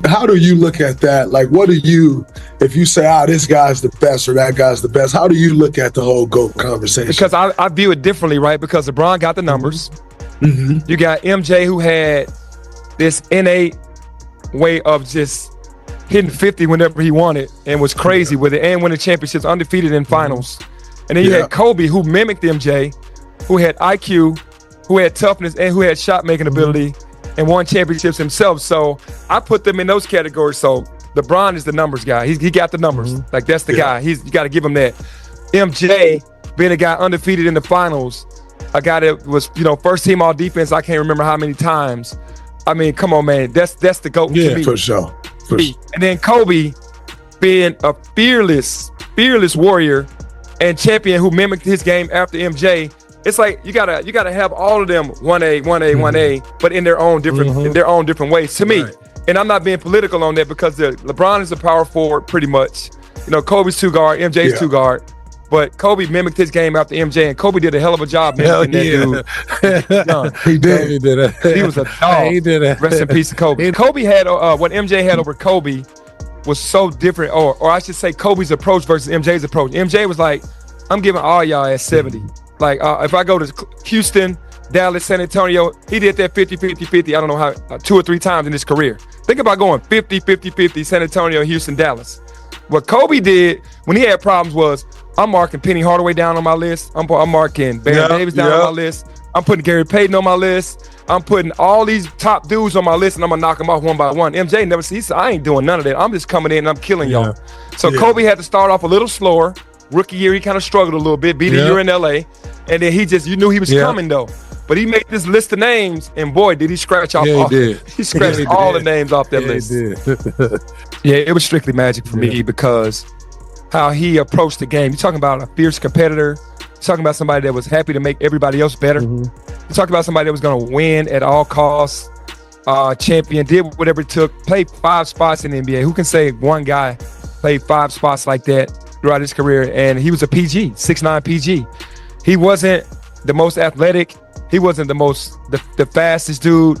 How do you look at that? Like, what do you, if you say, this guy's the best or that guy's the best, how do you look at the whole GOAT conversation? Because I view it differently, right? Because LeBron got the numbers. Mm-hmm. You got MJ, who had this innate way of just hitting 50 whenever he wanted and was crazy with it and winning championships, undefeated in finals. And then you had Kobe, who mimicked MJ, who had IQ, who had toughness, and who had shot-making ability and won championships himself. So I put them in those categories. So LeBron is the numbers guy. He got the numbers. Like, that's the guy. You got to give him that. MJ, being a guy undefeated in the finals, a guy that was, first team all defense, I can't remember how many times. I mean, come on, man. That's the GOAT to me. For sure. And then Kobe, being a fearless warrior and champion who mimicked his game after MJ. It's like you gotta have all of them 1A, but in their own different ways. To me, and I'm not being political on that because LeBron is a power forward pretty much. Kobe's two guard, MJ's two guard. But Kobe mimicked his game after MJ, and Kobe did a hell of a job mimicking that dude. He did. He was a dog. He did it. Rest in peace to Kobe. Kobe had what MJ had over Kobe was so different, or I should say Kobe's approach versus MJ's approach. MJ was like, I'm giving all y'all at 70. Like, if I go to Houston, Dallas, San Antonio, he did that 50-50-50, I don't know how, 2 or 3 times in his career. Think about going 50-50-50, San Antonio, Houston, Dallas. What Kobe did when he had problems was, I'm marking Penny Hardaway down on my list. I'm marking Baron Davis down on my list. I'm putting Gary Payton on my list. I'm putting all these top dudes on my list, and I'm going to knock them off one by one. MJ never said, he said, I ain't doing none of that. I'm just coming in and I'm killing y'all. So Kobe had to start off a little slower. Rookie year, he kind of struggled a little bit, beat a year in LA. And then you knew he was coming though. But he made this list of names, and boy, did he scratch off. He scratched all the names off that list. It was strictly Magic for me because how he approached the game. You're talking about a fierce competitor. You're talking about somebody that was happy to make everybody else better. You're talking about somebody that was going to win at all costs. Champion, did whatever it took, played 5 spots in the NBA. Who can say one guy played 5 spots like that throughout his career? And he was a PG, 6'9" PG. He wasn't the most athletic. He wasn't the fastest dude.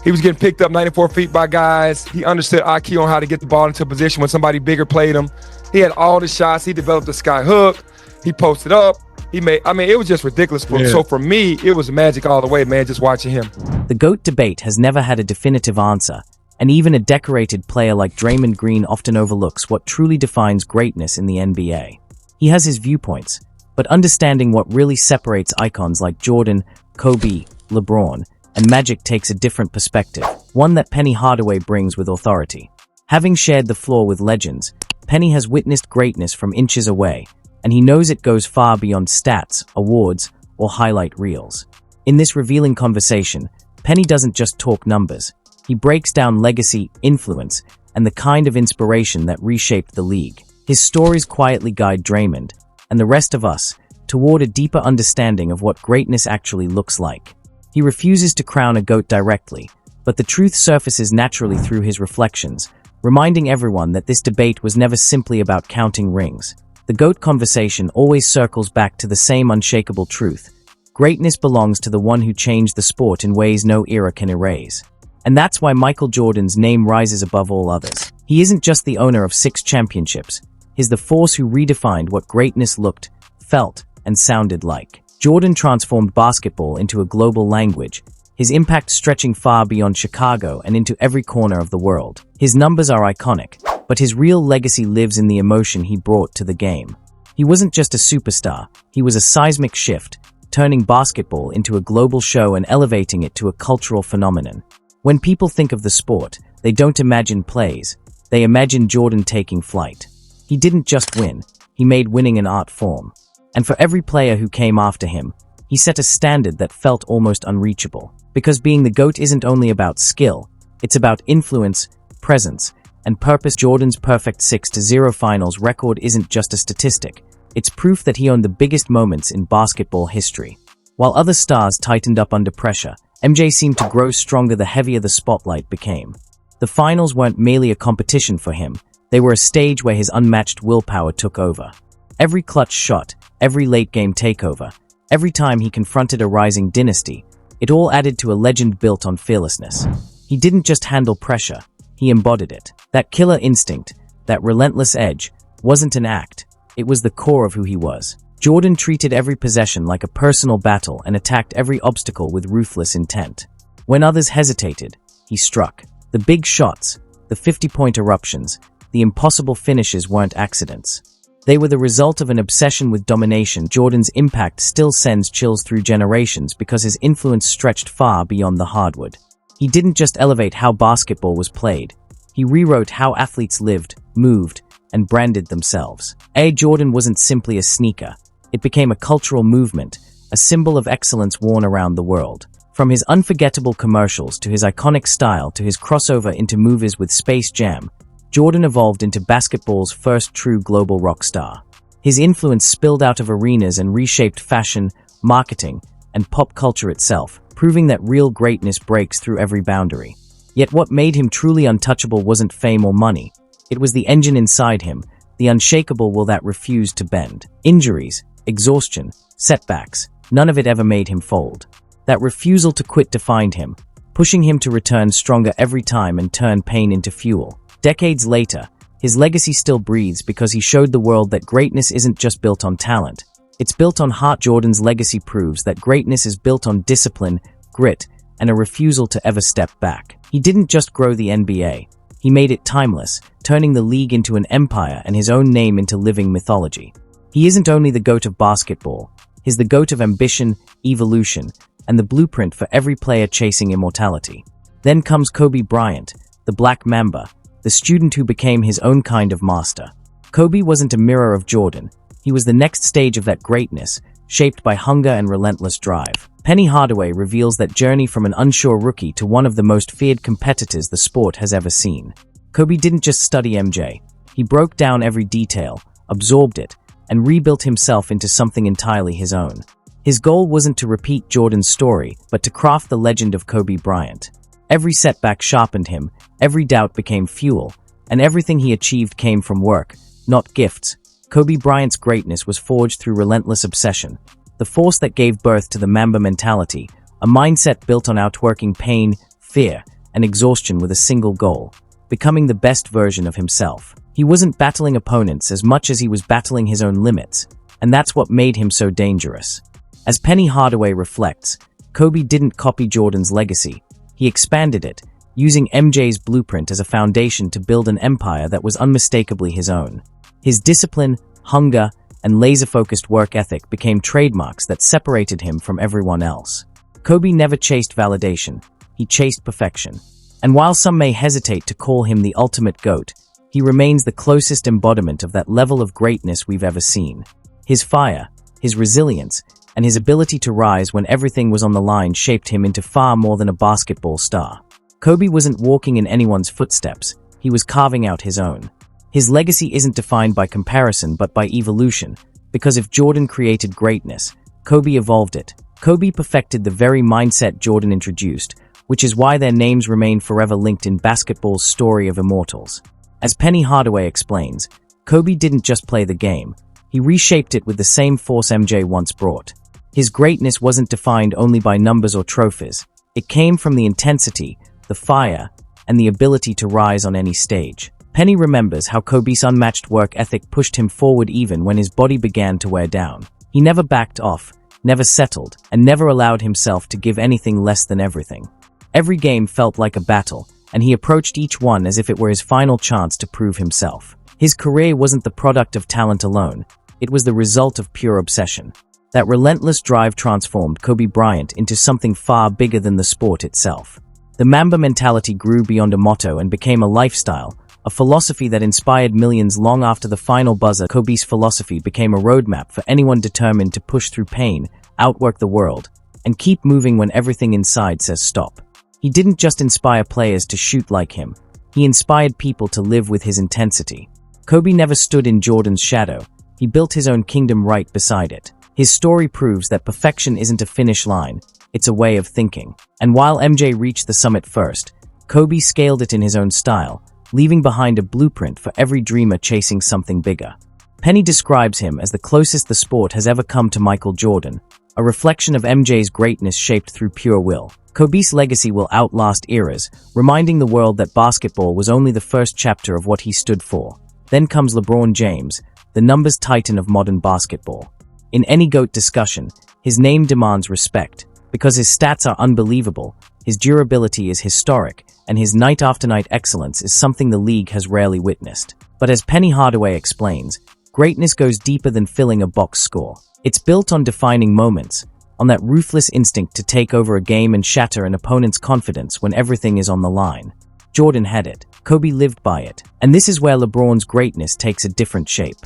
He was getting picked up 94 feet by guys. He understood IQ on how to get the ball into a position when somebody bigger played him. He had all the shots. He developed the sky hook. He posted up. It was just ridiculous. So for me, it was Magic all the way, man, just watching him. The GOAT debate has never had a definitive answer, and even a decorated player like Draymond Green often overlooks what truly defines greatness in the NBA. He has his viewpoints, but understanding what really separates icons like Jordan, Kobe, LeBron, and Magic takes a different perspective, one that Penny Hardaway brings with authority. Having shared the floor with legends, Penny has witnessed greatness from inches away, and he knows it goes far beyond stats, awards, or highlight reels. In this revealing conversation, Penny doesn't just talk numbers. He breaks down legacy, influence, and the kind of inspiration that reshaped the league. His stories quietly guide Draymond, and the rest of us, toward a deeper understanding of what greatness actually looks like. He refuses to crown a GOAT directly, but the truth surfaces naturally through his reflections, reminding everyone that this debate was never simply about counting rings. The GOAT conversation always circles back to the same unshakable truth. Greatness belongs to the one who changed the sport in ways no era can erase. And that's why Michael Jordan's name rises above all others. He isn't just the owner of 6 championships. He's the force who redefined what greatness looked, felt, and sounded like. Jordan transformed basketball into a global language, his impact stretching far beyond Chicago and into every corner of the world. His numbers are iconic, but his real legacy lives in the emotion he brought to the game. He wasn't just a superstar, he was a seismic shift, turning basketball into a global show and elevating it to a cultural phenomenon. When people think of the sport, they don't imagine plays, they imagine Jordan taking flight. He didn't just win, he made winning an art form. And for every player who came after him, he set a standard that felt almost unreachable. Because being the GOAT isn't only about skill, it's about influence, presence, and purpose. Jordan's perfect 6-0 finals record isn't just a statistic, it's proof that he owned the biggest moments in basketball history. While other stars tightened up under pressure, MJ seemed to grow stronger the heavier the spotlight became. The finals weren't merely a competition for him, they were a stage where his unmatched willpower took over. Every clutch shot, every late-game takeover, every time he confronted a rising dynasty, it all added to a legend built on fearlessness. He didn't just handle pressure, He embodied it. That killer instinct, that relentless edge, wasn't an act. It was the core of who he was. Jordan treated every possession like a personal battle and attacked every obstacle with ruthless intent. When others hesitated, he struck. The big shots, the 50-point eruptions, the impossible finishes weren't accidents. They were the result of an obsession with domination. Jordan's impact still sends chills through generations because his influence stretched far beyond the hardwood. He didn't just elevate how basketball was played. He rewrote how athletes lived, moved, and branded themselves. Air Jordan wasn't simply a sneaker. It became a cultural movement, a symbol of excellence worn around the world. From his unforgettable commercials to his iconic style to his crossover into movies with Space Jam, Jordan evolved into basketball's first true global rock star. His influence spilled out of arenas and reshaped fashion, marketing, and pop culture itself, proving that real greatness breaks through every boundary. Yet what made him truly untouchable wasn't fame or money. It was the engine inside him, the unshakable will that refused to bend. Injuries, exhaustion, setbacks, none of it ever made him fold. That refusal to quit defined him, pushing him to return stronger every time and turn pain into fuel. Decades later, his legacy still breathes because he showed the world that greatness isn't just built on talent. It's built on heart. Jordan's legacy proves that greatness is built on discipline, grit, and a refusal to ever step back. He didn't just grow the NBA. He made it timeless, turning the league into an empire and his own name into living mythology. He isn't only the GOAT of basketball, he's the GOAT of ambition, evolution, and the blueprint for every player chasing immortality. Then comes Kobe Bryant, the Black Mamba, the student who became his own kind of master. Kobe wasn't a mirror of Jordan. He was the next stage of that greatness, shaped by hunger and relentless drive. Penny Hardaway reveals that journey from an unsure rookie to one of the most feared competitors the sport has ever seen. Kobe didn't just study MJ. He broke down every detail, absorbed it, and rebuilt himself into something entirely his own. His goal wasn't to repeat Jordan's story, but to craft the legend of Kobe Bryant. Every setback sharpened him, every doubt became fuel, and everything he achieved came from work, not gifts. Kobe Bryant's greatness was forged through relentless obsession, the force that gave birth to the Mamba mentality, a mindset built on outworking pain, fear, and exhaustion with a single goal: becoming the best version of himself. He wasn't battling opponents as much as he was battling his own limits, and that's what made him so dangerous. As Penny Hardaway reflects, Kobe didn't copy Jordan's legacy. He expanded it, using MJ's blueprint as a foundation to build an empire that was unmistakably his own. His discipline, hunger, and laser-focused work ethic became trademarks that separated him from everyone else. Kobe never chased validation. He chased perfection. And while some may hesitate to call him the ultimate GOAT, he remains the closest embodiment of that level of greatness we've ever seen. His fire, his resilience, and his ability to rise when everything was on the line shaped him into far more than a basketball star. Kobe wasn't walking in anyone's footsteps. He was carving out his own. His legacy isn't defined by comparison but by evolution, because if Jordan created greatness, Kobe evolved it. Kobe perfected the very mindset Jordan introduced, which is why their names remain forever linked in basketball's story of immortals. As Penny Hardaway explains, Kobe didn't just play the game. He reshaped it with the same force MJ once brought. His greatness wasn't defined only by numbers or trophies. It came from the intensity, the fire, and the ability to rise on any stage. Penny remembers how Kobe's unmatched work ethic pushed him forward even when his body began to wear down. He never backed off, never settled, and never allowed himself to give anything less than everything. Every game felt like a battle, and he approached each one as if it were his final chance to prove himself. His career wasn't the product of talent alone. It was the result of pure obsession. That relentless drive transformed Kobe Bryant into something far bigger than the sport itself. The Mamba mentality grew beyond a motto and became a lifestyle, a philosophy that inspired millions long after the final buzzer. Kobe's philosophy became a roadmap for anyone determined to push through pain, outwork the world, and keep moving when everything inside says stop. He didn't just inspire players to shoot like him. He inspired people to live with his intensity. Kobe never stood in Jordan's shadow. He built his own kingdom right beside it. His story proves that perfection isn't a finish line, it's a way of thinking. And while MJ reached the summit first, Kobe scaled it in his own style, leaving behind a blueprint for every dreamer chasing something bigger. Penny describes him as the closest the sport has ever come to Michael Jordan, a reflection of MJ's greatness shaped through pure will. Kobe's legacy will outlast eras, reminding the world that basketball was only the first chapter of what he stood for. Then comes LeBron James, the numbers titan of modern basketball. In any GOAT discussion, his name demands respect, because his stats are unbelievable, his durability is historic, and his night-after-night excellence is something the league has rarely witnessed. But as Penny Hardaway explains, greatness goes deeper than filling a box score. It's built on defining moments, on that ruthless instinct to take over a game and shatter an opponent's confidence when everything is on the line. Jordan had it, Kobe lived by it, and this is where LeBron's greatness takes a different shape.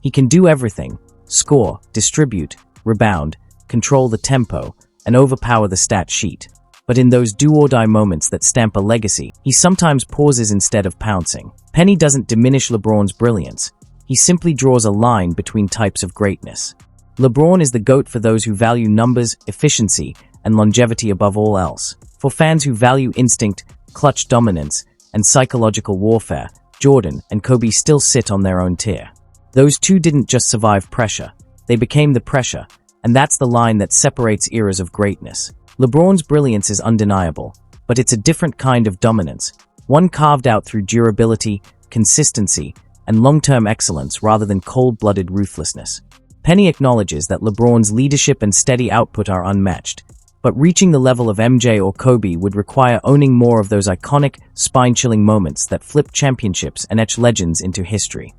He can do everything: score, distribute, rebound, control the tempo, and overpower the stat sheet. But in those do-or-die moments that stamp a legacy, he sometimes pauses instead of pouncing. Penny doesn't diminish LeBron's brilliance. He simply draws a line between types of greatness. LeBron is the GOAT for those who value numbers, efficiency, and longevity above all else. For fans who value instinct, clutch dominance, and psychological warfare, Jordan and Kobe still sit on their own tier. Those two didn't just survive pressure, they became the pressure, and that's the line that separates eras of greatness. LeBron's brilliance is undeniable, but it's a different kind of dominance, one carved out through durability, consistency, and long-term excellence rather than cold-blooded ruthlessness. Penny acknowledges that LeBron's leadership and steady output are unmatched, but reaching the level of MJ or Kobe would require owning more of those iconic, spine-chilling moments that flip championships and etch legends into history.